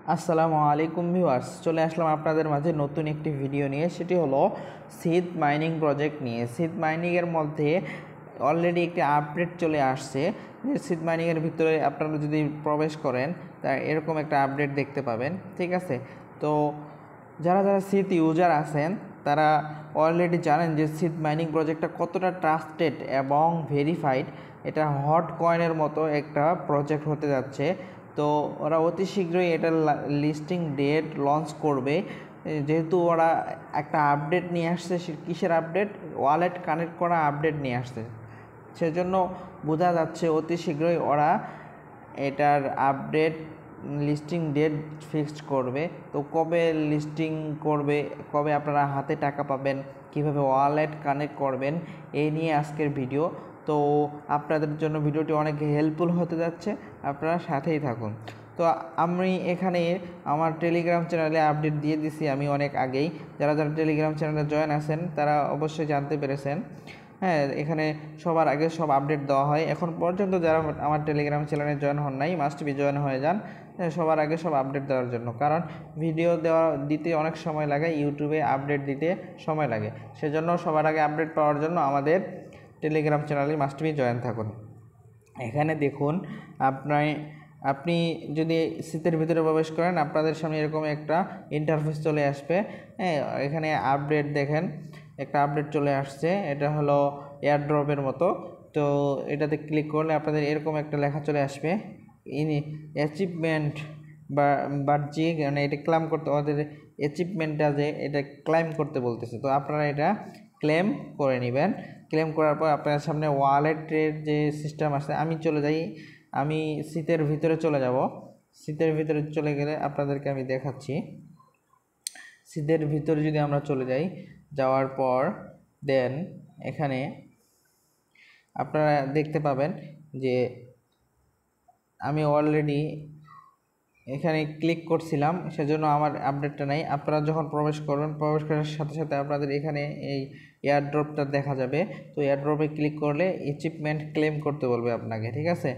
আসসালামু আলাইকুম ভিউয়ার্স, চলে আসলাম আপনাদের মাঝে নতুন একটি ভিডিও নিয়ে। সেটি হলো সিড মাইনিং প্রজেক্ট নিয়ে। সিড মাইনিংয়ের মধ্যে অলরেডি একটি আপডেট চলে আসছে। যে সিড মাইনিংয়ের ভিতরে আপনারা যদি প্রবেশ করেন তা এরকম একটা আপডেট দেখতে পাবেন। ঠিক আছে, তো যারা যারা সিড ইউজার আছেন তারা অলরেডি জানেন যে সিড মাইনিং প্রজেক্টটা কতটা ট্রাস্টেড এবং ভেরিফাইড। এটা হট কয়েনের মতো একটা প্রজেক্ট হতে যাচ্ছে। তো ওরা অতি শীঘ্রই এটার লিস্টিং ডেট লঞ্চ করবে, যেহেতু ওরা একটা আপডেট নিয়ে আসছে। কিসের আপডেট? ওয়ালেট কানেক্ট করা আপডেট নিয়ে আসছে। সেজন্য বোঝা যাচ্ছে অতি শীঘ্রই ওরা এটার আপডেট লিস্টিং ডেট ফিক্সড করবে। তো কবে লিস্টিং করবে, কবে আপনারা হাতে টাকা পাবেন, কিভাবে ওয়ালেট কানেক্ট করবেন, এই নিয়ে আজকের ভিডিও। তো আপনাদের জন্য ভিডিওটি অনেক হেল্পফুল হতে যাচ্ছে, আপনারা সাথেই থাকুন। তো আমি এখানে আমার টেলিগ্রাম চ্যানেলে আপডেট দিয়ে দিছি আমি অনেক আগেই। যারা যারা টেলিগ্রাম চ্যানেলে জয়েন আছেন তারা অবশ্যই জানতে পেরেছেন। হ্যাঁ, এখানে সবার আগে সব আপডেট দেওয়া হয়। এখন পর্যন্ত যারা আমার টেলিগ্রাম চ্যানেলে জয়েন হন নাই, মাস্ট বি জয়েন হয়ে যান সবার আগে সব আপডেট দেওয়ার জন্য। কারণ ভিডিও দিতে অনেক সময় লাগে, ইউটিউবে আপডেট দিতে সময় লাগে। সেজন্য সবার আগে আপডেট পাওয়ার জন্য আমাদের টেলিগ্রাম চ্যানেলে মাস্ট বি জয়েন থাকুন। এখানে দেখুন, আপনি যদি শীতের ভিতরে প্রবেশ করেন আপনাদের সামনে এরকম একটা ইন্টারফেস চলে আসবে। হ্যাঁ, এখানে আপডেট দেখেন, একটা আপডেট চলে আসছে। এটা হলো এয়ারড্রপের মতো। তো এটাতে ক্লিক করলে আপনাদের এরকম একটা লেখা চলে আসবে, অ্যাচিভমেন্ট বা যে মানে এটা ক্লেম করতে, ওদের অ্যাচিভমেন্টটা যে এটা ক্লেম করতে বলতেছে। তো আপনারা এটা ক্লেম করে নেবেন। ক্লেম করার পর আপনার সামনে ওয়ালেটের যে সিস্টেম আছে, আমি শীতের ভিতরে চলে যাব। শীতের ভিতরে চলে গেলে আপনাদেরকে আমি দেখাচ্ছি। শীতের ভিতরে যদি আমরা চলে যাই, যাওয়ার পর দেন এখানে আপনারা দেখতে পাবেন যে আমি অলরেডি এখানে ক্লিক করছিলাম, সেজন্য আমার আপডেটটা নাই। আপনারা যখন প্রবেশ করবেন, প্রবেশ করার সাথে সাথে আপনাদের এখানে এই এয়ারড্রপটা দেখা যাবে। তো এয়ারড্রপে ক্লিক করলে অ্যাচিভমেন্ট ক্লেম করতে বলবে আপনাকে। ঠিক আছে,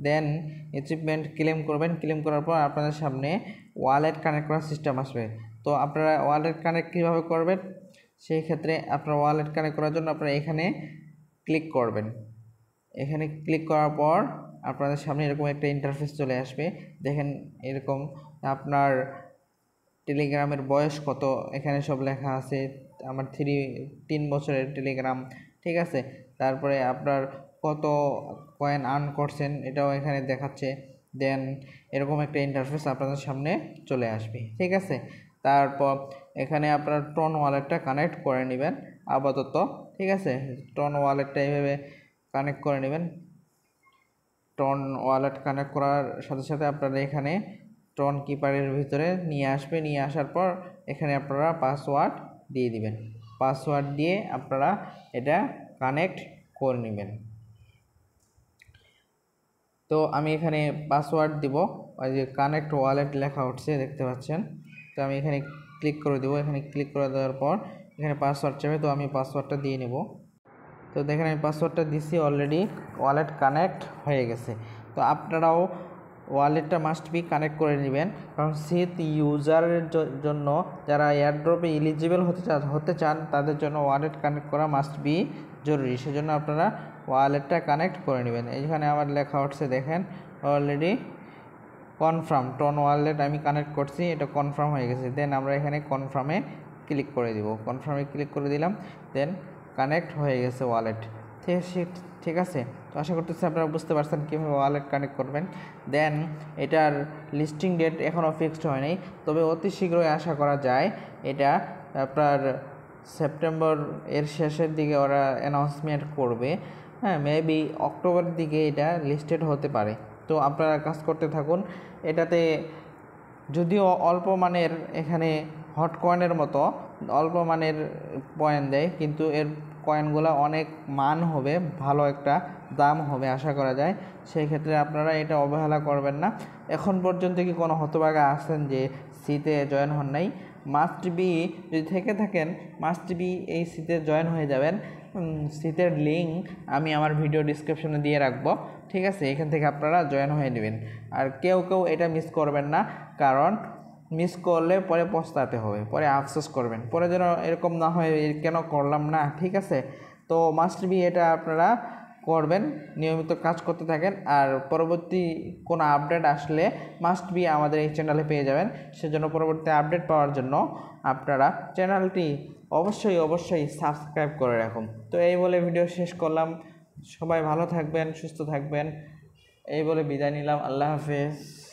দেন অ্যাচিভমেন্ট ক্লেম করবেন। ক্লেম করার পর আপনাদের সামনে ওয়ালেট কানেক্ট করার সিস্টেম আসবে। তো আপনারা ওয়ালেট কানেক্ট কীভাবে করবেন, সেই ক্ষেত্রে আপনার ওয়ালেট কানেক্ট করার জন্য আপনারা এখানে ক্লিক করবেন। এখানে ক্লিক করার পর আপনাদের সামনে এরকম একটা ইন্টারফেস চলে আসবে। দেখেন এরকম আপনার টেলিগ্রামের বয়স কত, এখানে সব লেখা আছে। আমার 3 বছরের টেলিগ্রাম। ঠিক আছে, তারপরে আপনার কত কয়েন আর্ন করছেন এটাও এখানে দেখাচ্ছে। দেন এরকম একটা ইন্টারফেস আপনাদের সামনে চলে আসবে। ঠিক আছে, তারপর এখানে আপনার টন ওয়ালেটটা কানেক্ট করে নেবেন আপাতত। ঠিক আছে, টন ওয়ালেটটা এইভাবে কানেক্ট করে নেবেন। টন ওয়ালেট কানেক্ট করার সাথে সাথে আপনারা এখানে টন কিপারের ভিতরে নিয়ে আসবে। নিয়ে আসার পর এখানে আপনারা পাসওয়ার্ড দিয়ে দিবেন। পাসওয়ার্ড দিয়ে আপনারা এটা কানেক্ট করে নেবেন। তো আমি এখানে পাসওয়ার্ড দিব, ওই যে কানেক্ট ওয়ালেট লেখা উঠছে দেখতে পাচ্ছেন। তো আমি এখানে ক্লিক করে দেবো। এখানে ক্লিক করে দেওয়ার পর এখানে পাসওয়ার্ড চাইবে, তো আমি পাসওয়ার্ডটা দিয়ে নেব। তো দেখেন আমি পাসওয়ার্ডটা দিচ্ছি, অলরেডি ওয়ালেট কানেক্ট হয়ে গেছে। তো আপনারাও ওয়ালেটটা মাস্ট বি কানেক্ট করে নেবেন, কারণ সিড ইউজারের জন্য যারা এয়ারড্রপে এলিজিবল হতে চান তাদের জন্য ওয়ালেট কানেক্ট করা মাস্ট বি জরুরি। সেজন্য আপনারা ওয়ালেটটা কানেক্ট করে নেবেন। এইখানে আমার লেখা উঠছে দেখেন, অলরেডি কনফার্ম টন ওয়ালেট আমি কানেক্ট করছি, এটা কনফার্ম হয়ে গেছে। দেন আমরা এখানে কনফার্মে ক্লিক করে দিব। কনফার্মে ক্লিক করে দিলাম, দেন কানেক্ট হয়ে গেছে ওয়ালেট। ঠিক আছে, তো আশা করতেছি আপনারা বুঝতে পারছেন কীভাবে ওয়ালেট কানেক্ট করবেন। দেন এটার লিস্টিং ডেট এখনও ফিক্সড হয় নাই, তবে অতি শীঘ্রই আশা করা যায় এটা আপনার সেপ্টেম্বর এর শেষের দিকে ওরা অ্যানাউন্সমেন্ট করবে। হ্যাঁ, মেবি অক্টোবরের দিকে এটা লিস্টেড হতে পারে। তো আপনারা কাজ করতে থাকুন। এটাতে যদিও অল্প মানের, এখানে হট কয়েনের মতো অল্প মানের পয়েন্ট দেয়, কিন্তু এর কয়েনগুলো অনেক মান হবে, ভালো একটা দাম হবে আশা করা যায়। সেই ক্ষেত্রে আপনারা এটা অবহেলা করবেন না। এখন পর্যন্ত কি কোনো হতভাগা আছেন যে সিতে জয়েন হন নাই? মাস্ট বি যদি থেকে থাকেন মাস্ট বি এই সিতে জয়েন হয়ে যাবেন। সিটের লিঙ্ক আমি আমার ভিডিও ডিসক্রিপশনে দিয়ে রাখবো, ঠিক আছে? এখান থেকে আপনারা জয়েন হয়ে নেবেন। আর কেউ এটা মিস করবেন না, কারণ মিস করলে পরে পস্তাতে হবে, পরে আফসোস করবেন, পরে যেন এরকম না হয় কেন করলাম না, ঠিক আছে? তো মাস্ট বি এটা আপনারা করবেন, নিয়মিত কাজ করতে থাকেন। আর পরবর্তী কোনো আপডেট আসলে মাস্ট বি আমাদের এই চ্যানেলে পেয়ে যাবেন। সেজন্য পরবর্তী আপডেট পাওয়ার জন্য আপনারা চ্যানেলটি অবশ্যই সাবস্ক্রাইব করে রাখুন। তো এই বলে ভিডিও শেষ করলাম। সবাই ভালো থাকবেন, সুস্থ থাকবেন, এই বলে বিদায় নিলাম। আল্লাহ হাফেজ।